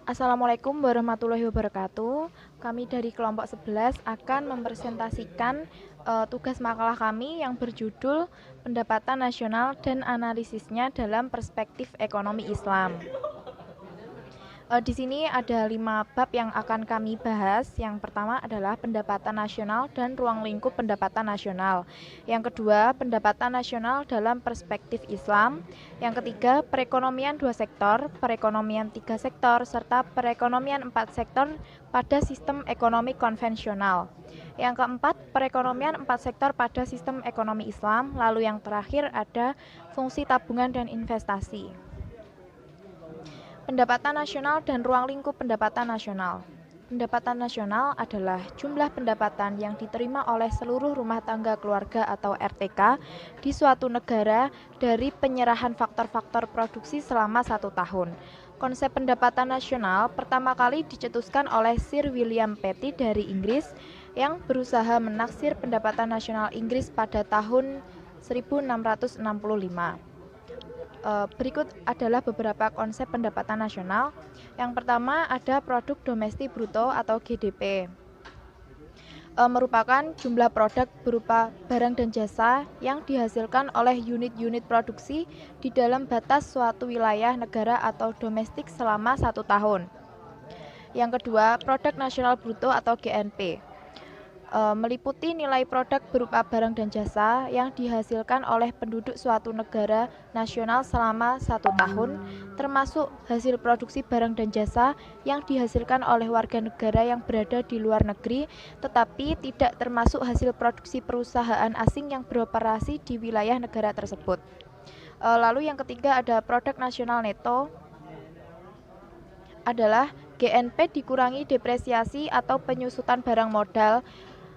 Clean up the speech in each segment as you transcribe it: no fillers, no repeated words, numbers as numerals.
Assalamualaikum warahmatullahi wabarakatuh. Kami dari kelompok 11 akan mempresentasikan tugas makalah kami yang berjudul Pendapatan Nasional dan Analisisnya dalam Perspektif Ekonomi Islam. Di sini ada 5 bab yang akan kami bahas. Yang pertama adalah pendapatan nasional dan ruang lingkup pendapatan nasional. Yang kedua, pendapatan nasional dalam perspektif Islam. Yang ketiga, perekonomian 2 sektor, perekonomian 3 sektor, serta perekonomian 4 sektor pada sistem ekonomi konvensional. Yang keempat, perekonomian 4 sektor pada sistem ekonomi Islam. Lalu yang terakhir ada fungsi tabungan dan investasi. Pendapatan nasional dan ruang lingkup pendapatan nasional. Pendapatan nasional adalah jumlah pendapatan yang diterima oleh seluruh rumah tangga keluarga atau RTK di suatu negara dari penyerahan faktor-faktor produksi selama 1 tahun. Konsep pendapatan nasional pertama kali dicetuskan oleh Sir William Petty dari Inggris yang berusaha menaksir pendapatan nasional Inggris pada tahun 1665. Berikut adalah beberapa konsep pendapatan nasional. Yang pertama ada produk domestik bruto atau GDP. Merupakan jumlah produk berupa barang dan jasa yang dihasilkan oleh unit-unit produksi di dalam batas suatu wilayah negara atau domestik selama 1 tahun. Yang kedua, produk nasional bruto atau GNP. Meliputi nilai produk berupa barang dan jasa yang dihasilkan oleh penduduk suatu negara nasional selama 1 tahun, termasuk hasil produksi barang dan jasa yang dihasilkan oleh warga negara yang berada di luar negeri, tetapi tidak termasuk hasil produksi perusahaan asing yang beroperasi di wilayah negara tersebut. Lalu yang ketiga ada produk nasional neto, adalah GNP dikurangi depresiasi atau penyusutan barang modal,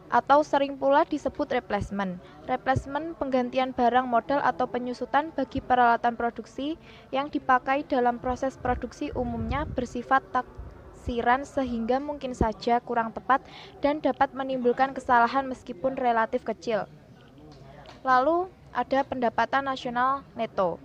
atau sering pula disebut replacement. Replacement penggantian barang modal atau penyusutan bagi peralatan produksi yang dipakai dalam proses produksi umumnya bersifat taksiran sehingga mungkin saja kurang tepat dan dapat menimbulkan kesalahan meskipun relatif kecil. Lalu ada pendapatan nasional neto,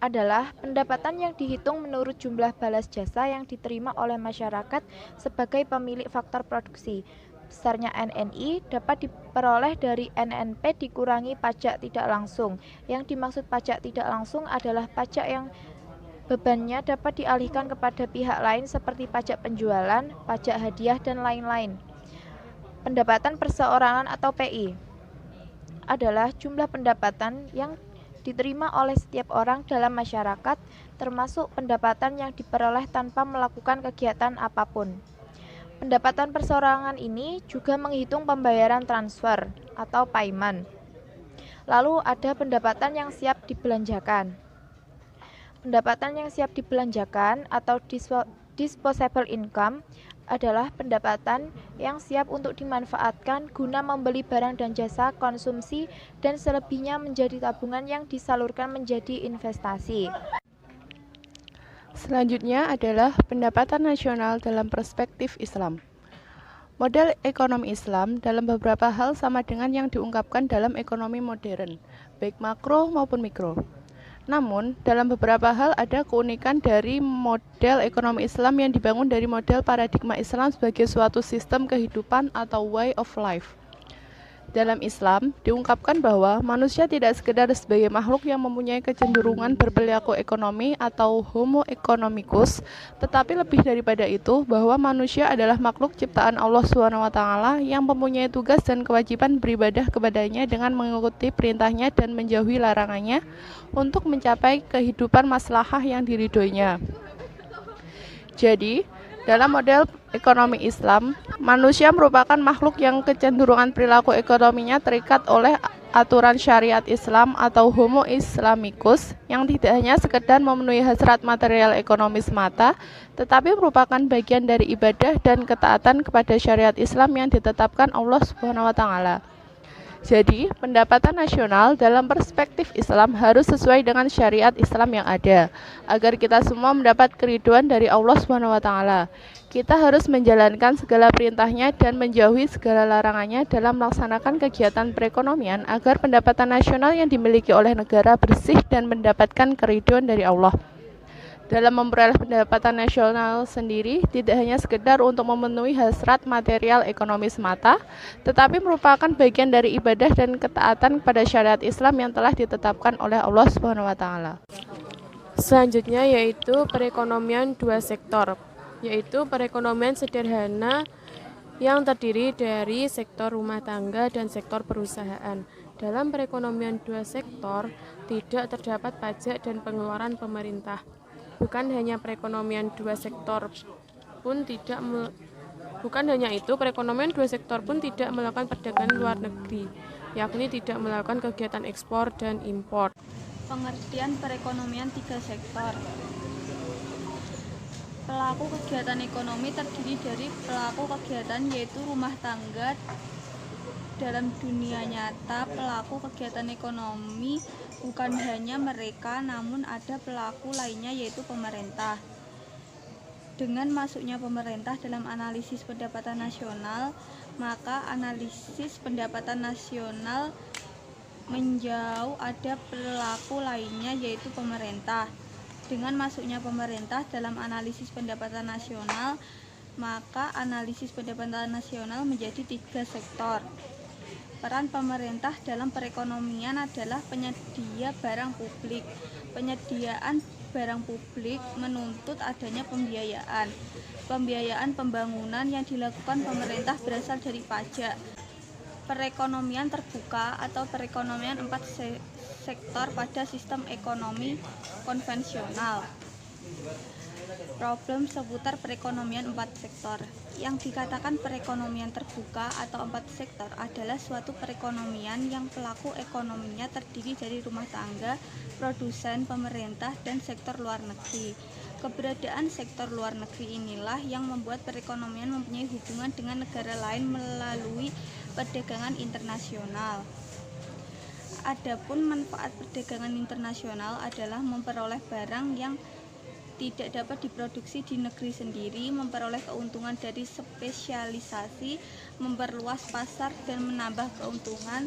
adalah pendapatan yang dihitung menurut jumlah balas jasa yang diterima oleh masyarakat sebagai pemilik faktor produksi. Besarnya NNI dapat diperoleh dari NNP dikurangi pajak tidak langsung. Yang dimaksud pajak tidak langsung adalah pajak yang bebannya dapat dialihkan kepada pihak lain seperti pajak penjualan, pajak hadiah, dan lain-lain. Pendapatan perseorangan atau PI adalah jumlah pendapatan yang diterima oleh setiap orang dalam masyarakat, termasuk pendapatan yang diperoleh tanpa melakukan kegiatan apapun. Pendapatan perseorangan ini juga menghitung pembayaran transfer atau payment. Lalu ada pendapatan yang siap dibelanjakan. Pendapatan yang siap dibelanjakan atau disposable income adalah pendapatan yang siap untuk dimanfaatkan guna membeli barang dan jasa konsumsi dan selebihnya menjadi tabungan yang disalurkan menjadi investasi. Selanjutnya adalah pendapatan nasional dalam perspektif Islam. Model ekonomi Islam dalam beberapa hal sama dengan yang diungkapkan dalam ekonomi modern, baik makro maupun mikro. Namun, dalam beberapa hal ada keunikan dari model ekonomi Islam yang dibangun dari model paradigma Islam sebagai suatu sistem kehidupan atau way of life. Dalam Islam, diungkapkan bahwa manusia tidak sekedar sebagai makhluk yang mempunyai kecenderungan berperilaku ekonomi atau homo economicus, tetapi lebih daripada itu, bahwa manusia adalah makhluk ciptaan Allah SWT yang mempunyai tugas dan kewajiban beribadah kepadanya dengan mengikuti perintahnya dan menjauhi larangannya untuk mencapai kehidupan maslahah yang diridhoinya. Jadi, dalam model ekonomi Islam, manusia merupakan makhluk yang kecenderungan perilaku ekonominya terikat oleh aturan syariat Islam atau homo islamicus yang tidak hanya sekedar memenuhi hasrat material ekonomi semata, tetapi merupakan bagian dari ibadah dan ketaatan kepada syariat Islam yang ditetapkan Allah SWT. Jadi, pendapatan nasional dalam perspektif Islam harus sesuai dengan syariat Islam yang ada, agar kita semua mendapat keridhaan dari Allah SWT. Kita harus menjalankan segala perintahnya dan menjauhi segala larangannya dalam melaksanakan kegiatan perekonomian agar pendapatan nasional yang dimiliki oleh negara bersih dan mendapatkan keridhaan dari Allah. Dalam memperoleh pendapatan nasional sendiri tidak hanya sekedar untuk memenuhi hasrat material ekonomi semata, tetapi merupakan bagian dari ibadah dan ketaatan kepada syariat Islam yang telah ditetapkan oleh Allah SWT. Selanjutnya yaitu perekonomian dua sektor, yaitu perekonomian sederhana yang terdiri dari sektor rumah tangga dan sektor perusahaan. Dalam perekonomian dua sektor, tidak terdapat pajak dan pengeluaran pemerintah. Bukan hanya perekonomian dua sektor pun tidak Bukan hanya itu, perekonomian dua sektor pun tidak melakukan perdagangan luar negeri, yakni tidak melakukan kegiatan ekspor dan impor. Pengertian perekonomian tiga sektor. Pelaku kegiatan ekonomi terdiri dari pelaku kegiatan yaitu rumah tangga. Dalam dunia nyata, pelaku kegiatan ekonomi bukan hanya mereka, namun ada pelaku lainnya yaitu pemerintah. Dengan masuknya pemerintah dalam analisis pendapatan nasional, maka analisis pendapatan nasional menjauh ada pelaku lainnya yaitu pemerintah. Dengan masuknya pemerintah dalam analisis pendapatan nasional, maka analisis pendapatan nasional menjadi tiga sektor. Peran pemerintah dalam perekonomian adalah penyedia barang publik. Penyediaan barang publik menuntut adanya pembiayaan. Pembiayaan pembangunan yang dilakukan pemerintah berasal dari pajak. Perekonomian terbuka atau perekonomian empat sektor pada sistem ekonomi konvensional. Problem seputar perekonomian empat sektor. Yang dikatakan perekonomian terbuka atau empat sektor adalah suatu perekonomian yang pelaku ekonominya terdiri dari rumah tangga, produsen, pemerintah, dan sektor luar negeri. Keberadaan sektor luar negeri inilah yang membuat perekonomian mempunyai hubungan dengan negara lain melalui perdagangan internasional. Adapun manfaat perdagangan internasional adalah memperoleh barang yang tidak dapat diproduksi di negeri sendiri, memperoleh keuntungan dari spesialisasi, memperluas pasar dan menambah keuntungan,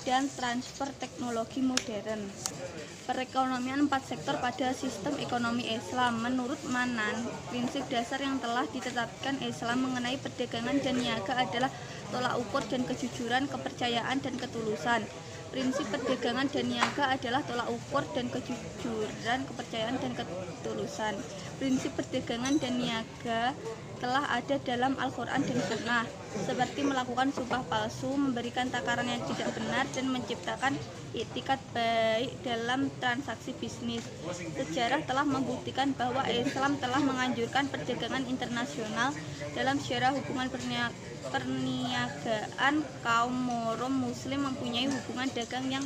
dan transfer teknologi modern. Perekonomian empat sektor pada sistem ekonomi Islam. Menurut Manan, prinsip dasar yang telah ditetapkan Islam mengenai perdagangan dan niaga adalah tolak ukur dan kejujuran, kepercayaan dan ketulusan. Prinsip perdagangan dan niaga adalah tolak ukur dan kejujuran, kepercayaan dan ketulusan. Prinsip perdagangan dan niaga telah ada dalam Al-Quran dan Sunnah, seperti melakukan sumpah palsu, memberikan takaran yang tidak benar, dan menciptakan iktikat baik dalam transaksi bisnis. Sejarah telah membuktikan bahwa Islam telah menganjurkan perdagangan internasional. Dalam sejarah hubungan perniagaan, kaum Morom Muslim mempunyai hubungan dagang yang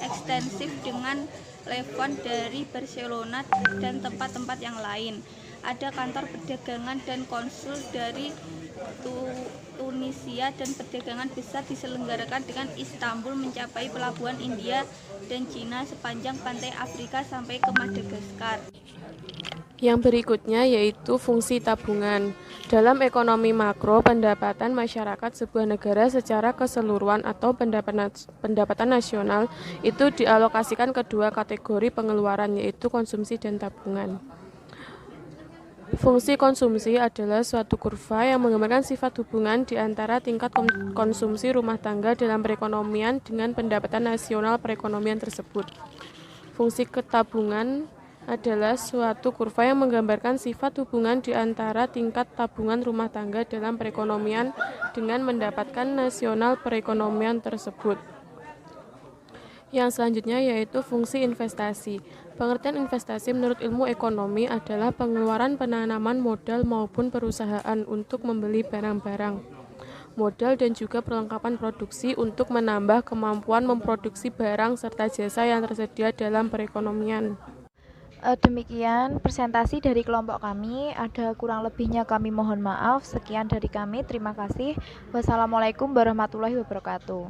ekstensif dengan Levant dari Barcelona dan tempat-tempat yang lain. Ada kantor perdagangan dan konsul dari Tunisia, dan perdagangan besar diselenggarakan dengan Istanbul mencapai pelabuhan India dan Cina sepanjang pantai Afrika sampai ke Madagaskar. Yang berikutnya yaitu fungsi tabungan. Dalam ekonomi makro, pendapatan masyarakat sebuah negara secara keseluruhan atau pendapatan nasional itu dialokasikan ke dua kategori pengeluaran, yaitu konsumsi dan tabungan. Fungsi konsumsi adalah suatu kurva yang menggambarkan sifat hubungan di antara tingkat konsumsi rumah tangga dalam perekonomian dengan pendapatan nasional perekonomian tersebut. Fungsi ketabungan adalah suatu kurva yang menggambarkan sifat hubungan di antara tingkat tabungan rumah tangga dalam perekonomian dengan mendapatkan nasional perekonomian tersebut. Yang selanjutnya yaitu fungsi investasi. Pengertian investasi menurut ilmu ekonomi adalah pengeluaran penanaman modal maupun perusahaan untuk membeli barang-barang, modal dan juga perlengkapan produksi untuk menambah kemampuan memproduksi barang serta jasa yang tersedia dalam perekonomian. Demikian presentasi dari kelompok kami. Ada kurang lebihnya kami mohon maaf. Sekian dari kami. Terima kasih. Wassalamualaikum warahmatullahi wabarakatuh.